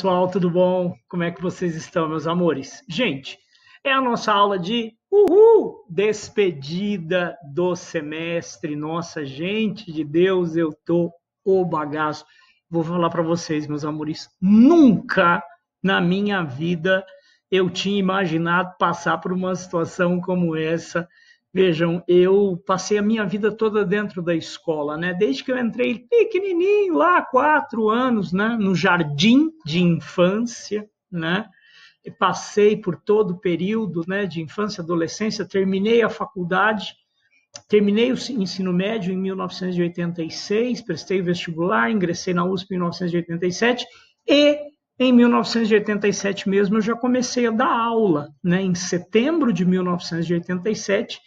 pessoal, tudo bom? Como é que vocês estão, meus amores? Gente, é a nossa aula de despedida do semestre. Nossa, gente de Deus, eu tô o bagaço. Vou falar para vocês, meus amores, nunca na minha vida eu tinha imaginado passar por uma situação como essa. Vejam, eu passei a minha vida toda dentro da escola, né? Desde que eu entrei pequenininho, lá, 4 anos, né? No jardim de infância, né? E passei por todo o período, né? De infância, adolescência, terminei a faculdade, terminei o ensino médio em 1986, prestei o vestibular, ingressei na USP em 1987 e em 1987 mesmo eu já comecei a dar aula, né? Em setembro de 1987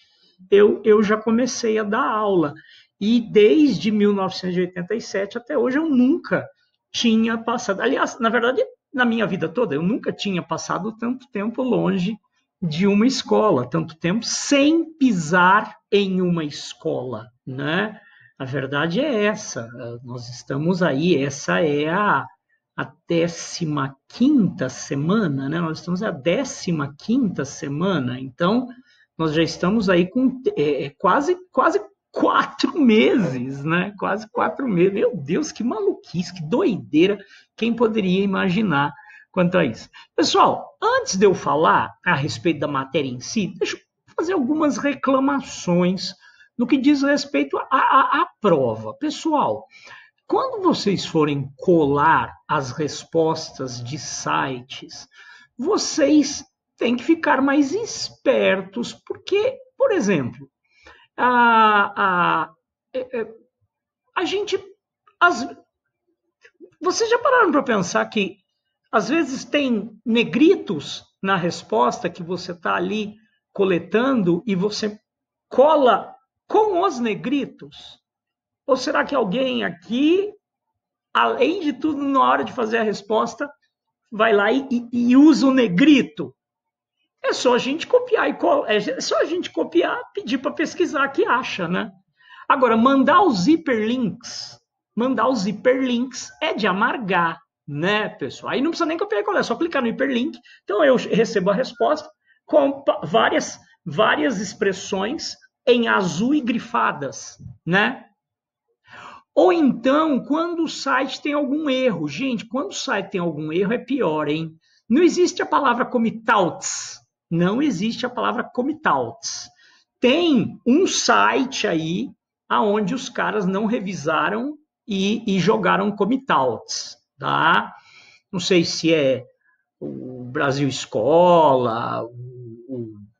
eu já comecei a dar aula. E desde 1987 até hoje eu nunca tinha passado. Aliás, na verdade, na minha vida toda, eu nunca tinha passado tanto tempo longe de uma escola, tanto tempo sem pisar em uma escola, né? A verdade é essa. Nós estamos aí, essa é a 15ª semana, né? Nós estamos a 15ª semana, então nós já estamos aí com quase 4 meses, né? Quase 4 meses. Meu Deus, que maluquice, que doideira. Quem poderia imaginar quanto a isso? Pessoal, antes de eu falar a respeito da matéria em si, deixa eu fazer algumas reclamações no que diz respeito à prova. Pessoal, quando vocês forem colar as respostas de sites, vocês têm que ficar mais espertos, porque, por exemplo, a gente. Vocês já pararam para pensar que às vezes tem negritos na resposta que você está ali coletando e você cola com os negritos? Ou será que alguém aqui, além de tudo, na hora de fazer a resposta, vai lá e usa o negrito? É só a gente copiar e colar, é só a gente copiar, pedir para pesquisar que acha, né? Agora, mandar os hiperlinks é de amargar, né, pessoal? Aí não precisa nem copiar e colar, é só clicar no hiperlink. Então eu recebo a resposta com várias expressões em azul e grifadas, né? Ou então, quando o site tem algum erro. Gente, quando o site tem algum erro, é pior, hein? Não existe a palavra comitauts. Não existe a palavra comitauts. Tem um site aí onde os caras não revisaram e jogaram comitauts, tá? Não sei se é o Brasil Escola,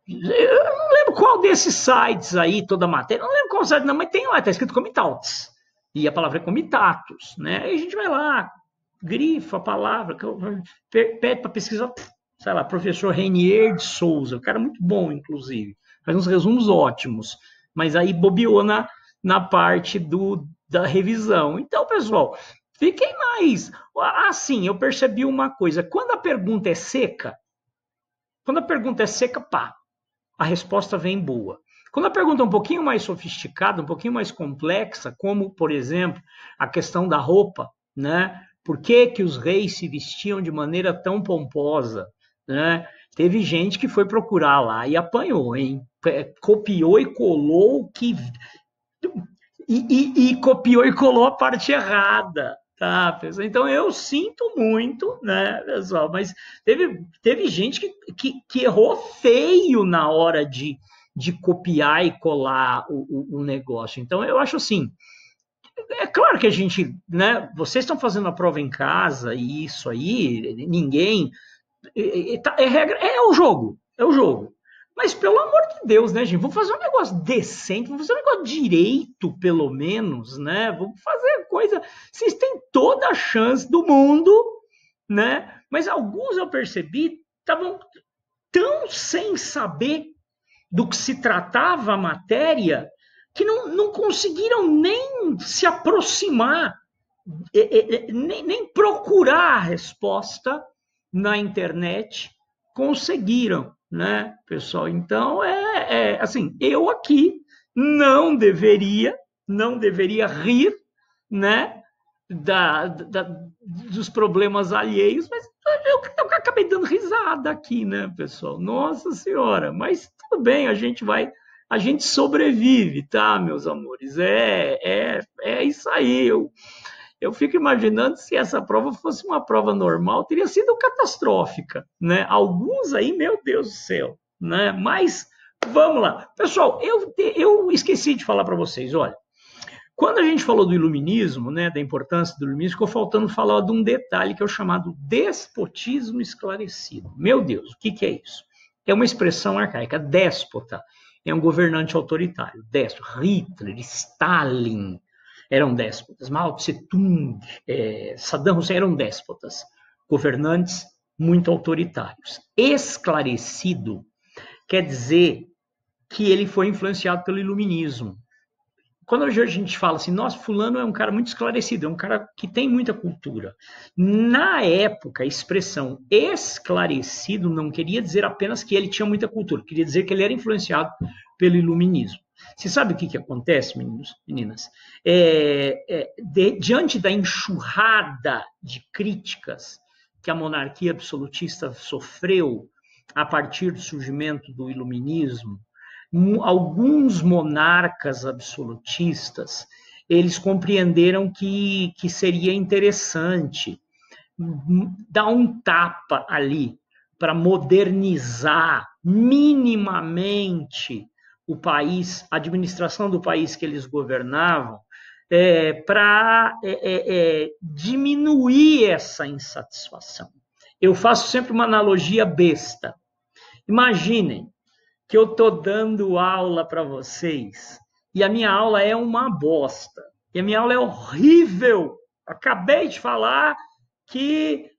eu não lembro qual desses sites aí, toda a matéria, não lembro qual site, não, mas tem lá, tá escrito comitauts. E a palavra é comitatus, né? Aí a gente vai lá, grifa a palavra, pede para pesquisar, sei lá, professor Renier de Souza, um cara muito bom, inclusive, faz uns resumos ótimos, mas aí bobeou na parte da revisão. Então, pessoal, fiquem mais. Assim, eu percebi uma coisa, quando a pergunta é seca, pá, a resposta vem boa. Quando a pergunta é um pouquinho mais sofisticada, um pouquinho mais complexa, como, por exemplo, a questão da roupa, né? Por que os reis se vestiam de maneira tão pomposa, né? Teve gente que foi procurar lá e apanhou, hein? Copiou e colou e copiou e colou a parte errada, tá, pessoal? Então eu sinto muito, né, pessoal? Mas teve gente que errou feio na hora de copiar e colar o negócio. Então eu acho assim, é claro que a gente, né? Vocês estão fazendo a prova em casa e isso aí, ninguém regra, é o jogo. Mas pelo amor de Deus, né, gente? Vamos fazer um negócio decente, vamos fazer um negócio direito, pelo menos, né? Vamos fazer coisa. Vocês têm toda a chance do mundo, né? Mas alguns eu percebi estavam tão sem saber do que se tratava a matéria que não conseguiram nem se aproximar, nem procurar a resposta na internet. Conseguiram, né, pessoal? Então, assim, eu aqui não deveria rir, né, dos problemas alheios, mas eu acabei dando risada aqui, né, pessoal? Nossa Senhora, mas tudo bem, a gente sobrevive, tá, meus amores? É isso aí. Eu fico imaginando se essa prova fosse uma prova normal, teria sido catastrófica, né? Alguns aí, meu Deus do céu, né? Mas vamos lá. Pessoal, eu esqueci de falar para vocês, olha, quando a gente falou do iluminismo, né, da importância do iluminismo, ficou faltando falar de um detalhe que é o chamado despotismo esclarecido. Meu Deus, o que é isso? É uma expressão arcaica. Déspota é um governante autoritário. Déspota, Hitler, Stalin eram déspotas. Mao Tse Tung, Saddam Hussein eram déspotas. Governantes muito autoritários. Esclarecido quer dizer que ele foi influenciado pelo iluminismo. Quando a gente fala assim, nossa, fulano é um cara muito esclarecido, é um cara que tem muita cultura. Na época, a expressão esclarecido não queria dizer apenas que ele tinha muita cultura, queria dizer que ele era influenciado pelo iluminismo. Você sabe o que acontece, meninos, meninas? Diante da enxurrada de críticas que a monarquia absolutista sofreu a partir do surgimento do iluminismo, alguns monarcas absolutistas, eles compreenderam que seria interessante dar um tapa ali para modernizar minimamente o país, a administração do país que eles governavam, para diminuir essa insatisfação. Eu faço sempre uma analogia besta. Imaginem que eu estou dando aula para vocês e a minha aula é uma bosta. E a minha aula é horrível. Acabei de falar que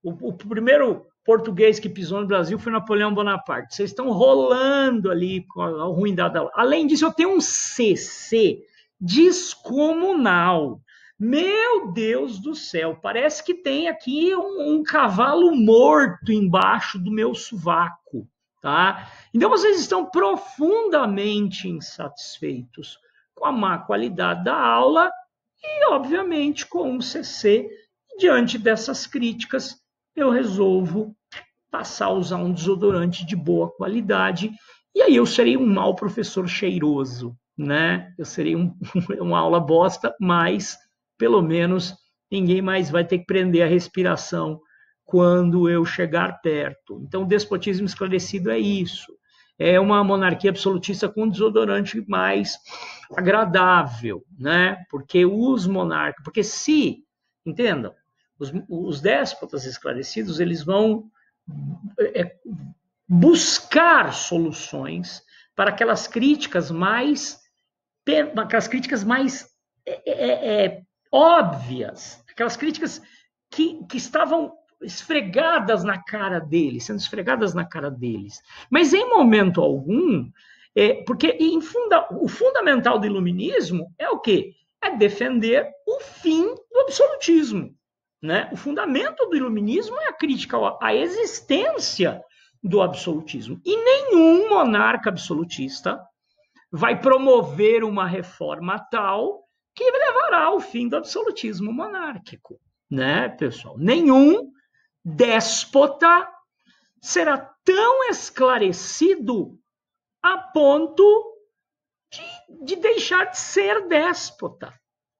o primeiro português que pisou no Brasil foi Napoleão Bonaparte. Vocês estão rolando ali com a ruindade da aula. Além disso, eu tenho um CC descomunal. Meu Deus do céu, parece que tem aqui um cavalo morto embaixo do meu sovaco. Tá? Então, vocês estão profundamente insatisfeitos com a má qualidade da aula e, obviamente, com um CC. Diante dessas críticas, eu resolvo passar a usar um desodorante de boa qualidade e aí eu serei um mau professor cheiroso, né? Eu serei uma aula bosta, mas, pelo menos, ninguém mais vai ter que prender a respiração quando eu chegar perto. Então, o despotismo esclarecido é isso. É uma monarquia absolutista com um desodorante mais agradável, né? Porque os monarcas... Porque entendam, os déspotas esclarecidos, eles vão buscar soluções para aquelas críticas mais óbvias, aquelas críticas que estavam esfregadas na cara deles, sendo esfregadas na cara deles. Mas em momento algum, porque o fundamental do iluminismo é o quê? É defender o fim do absolutismo. Né? O fundamento do iluminismo é a crítica à existência do absolutismo. E nenhum monarca absolutista vai promover uma reforma tal que levará ao fim do absolutismo monárquico. Né, pessoal? Nenhum déspota será tão esclarecido a ponto de deixar de ser déspota.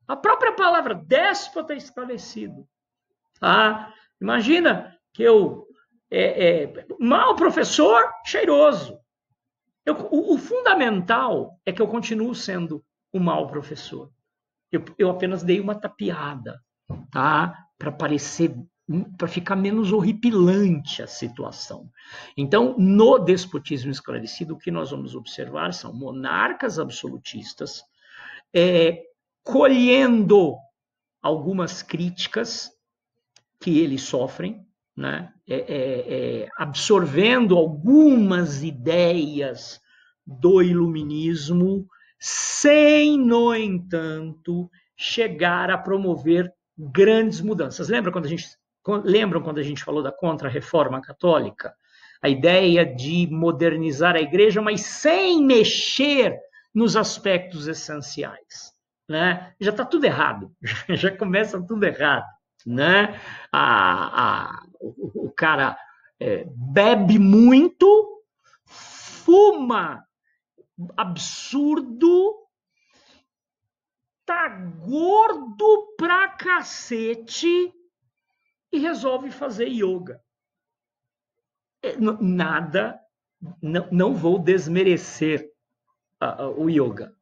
A própria palavra déspota é esclarecido. Imagina que eu mau professor, cheiroso. O fundamental é que eu continuo sendo um mau professor. Eu apenas dei uma tapeada, tá? Para ficar menos horripilante a situação. Então, no despotismo esclarecido, o que nós vamos observar são monarcas absolutistas colhendo algumas críticas que eles sofrem, né? Absorvendo algumas ideias do iluminismo, sem, no entanto, chegar a promover grandes mudanças. Lembram quando a gente falou da contra-reforma católica? A ideia de modernizar a igreja, mas sem mexer nos aspectos essenciais. né? Já está tudo errado, já começa tudo errado, né? O cara bebe muito, fuma absurdo, tá gordo pra cacete e resolve fazer yoga. Nada, não vou desmerecer o yoga,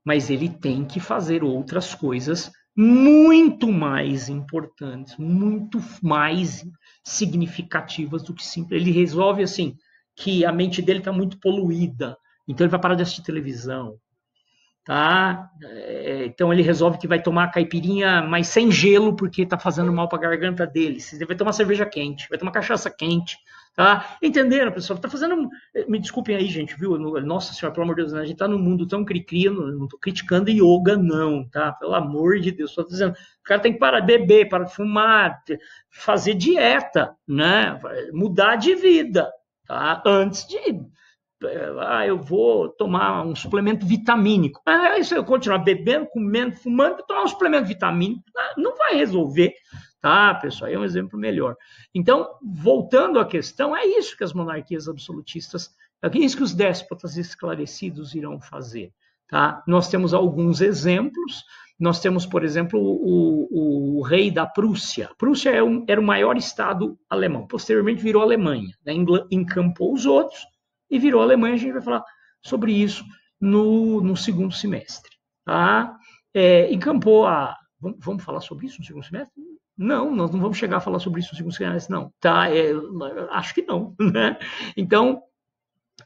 mas ele tem que fazer outras coisas muito mais importantes, muito mais significativas do que simples. Ele resolve assim que a mente dele está muito poluída, então ele vai parar de assistir televisão, tá? Então ele resolve que vai tomar caipirinha, mas sem gelo, porque está fazendo mal para a garganta dele. Ele vai tomar cerveja quente, vai tomar cachaça quente, tá? Entenderam, pessoal? Tá fazendo. Me desculpem aí, gente, viu? Nossa senhora, pelo amor de Deus, né? A gente tá num mundo tão cri-cri, não tô criticando yoga, não, tá? Pelo amor de Deus, tô dizendo, o cara tem que parar de beber, parar de fumar, fazer dieta, né? Mudar de vida, tá? Antes de eu vou tomar um suplemento vitamínico. Se eu continuar bebendo, comendo, fumando, tomar um suplemento vitamínico, não vai resolver, tá, pessoal? É um exemplo melhor. Então, voltando à questão, é isso que as monarquias absolutistas, é isso que os déspotas esclarecidos irão fazer, tá? Nós temos alguns exemplos. Nós temos, por exemplo, o rei da Prússia. A Prússia era o maior estado alemão. Posteriormente virou Alemanha, né? Encampou os outros e virou Alemanha. A gente vai falar sobre isso no segundo semestre. Tá? Encampou a... Vamos falar sobre isso no segundo semestre? Não, nós não vamos chegar a falar sobre isso no segundo semestre, não. Tá? Acho que não. Né? Então,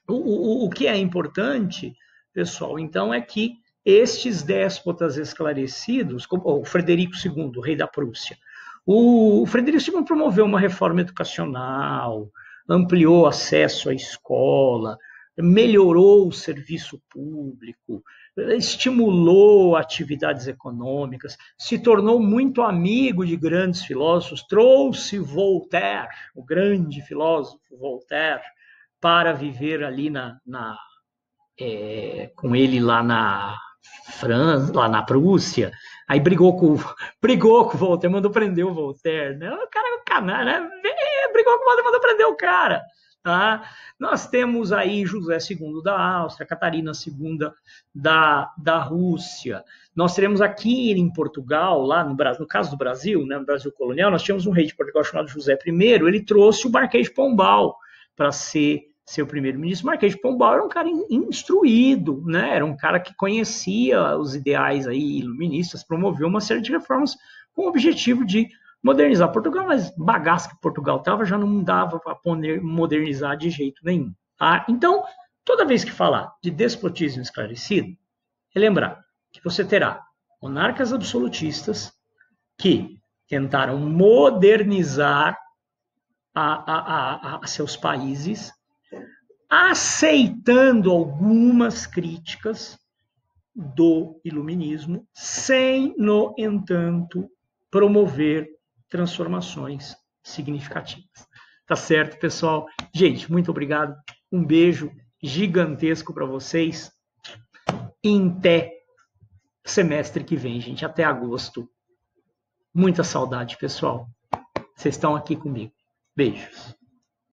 o que é importante, pessoal, então, é que estes déspotas esclarecidos, como o Frederico II, rei da Prússia, o Frederico II promoveu uma reforma educacional, ampliou o acesso à escola, melhorou o serviço público, estimulou atividades econômicas, se tornou muito amigo de grandes filósofos, trouxe Voltaire, o grande filósofo Voltaire, para viver ali com ele lá na França, lá na Prússia. Aí brigou com o Voltaire, mandou prender o Voltaire, né? O cara é um canalha, né? Brigou com o Voltaire, mandou prender o cara. Tá? Nós temos aí José II da Áustria, Catarina II da Rússia. Nós teremos aqui em Portugal, lá no Brasil, no caso do Brasil, né, no Brasil colonial, nós tínhamos um rei de Portugal chamado José I. Ele trouxe o Marquês de Pombal para ser seu primeiro-ministro. Marquês de Pombal era um cara instruído, né? Era um cara que conhecia os ideais aí iluministas, promoveu uma série de reformas com o objetivo de modernizar Portugal, mas bagaço que Portugal estava já não dava para modernizar de jeito nenhum. Tá? Então, toda vez que falar de despotismo esclarecido, é lembrar que você terá monarcas absolutistas que tentaram modernizar a seus países, aceitando algumas críticas do iluminismo, sem, no entanto, promover transformações significativas. Tá certo, pessoal? Gente, muito obrigado. Um beijo gigantesco para vocês. E até semestre que vem, gente. Até agosto. Muita saudade, pessoal. Vocês estão aqui comigo. Beijos.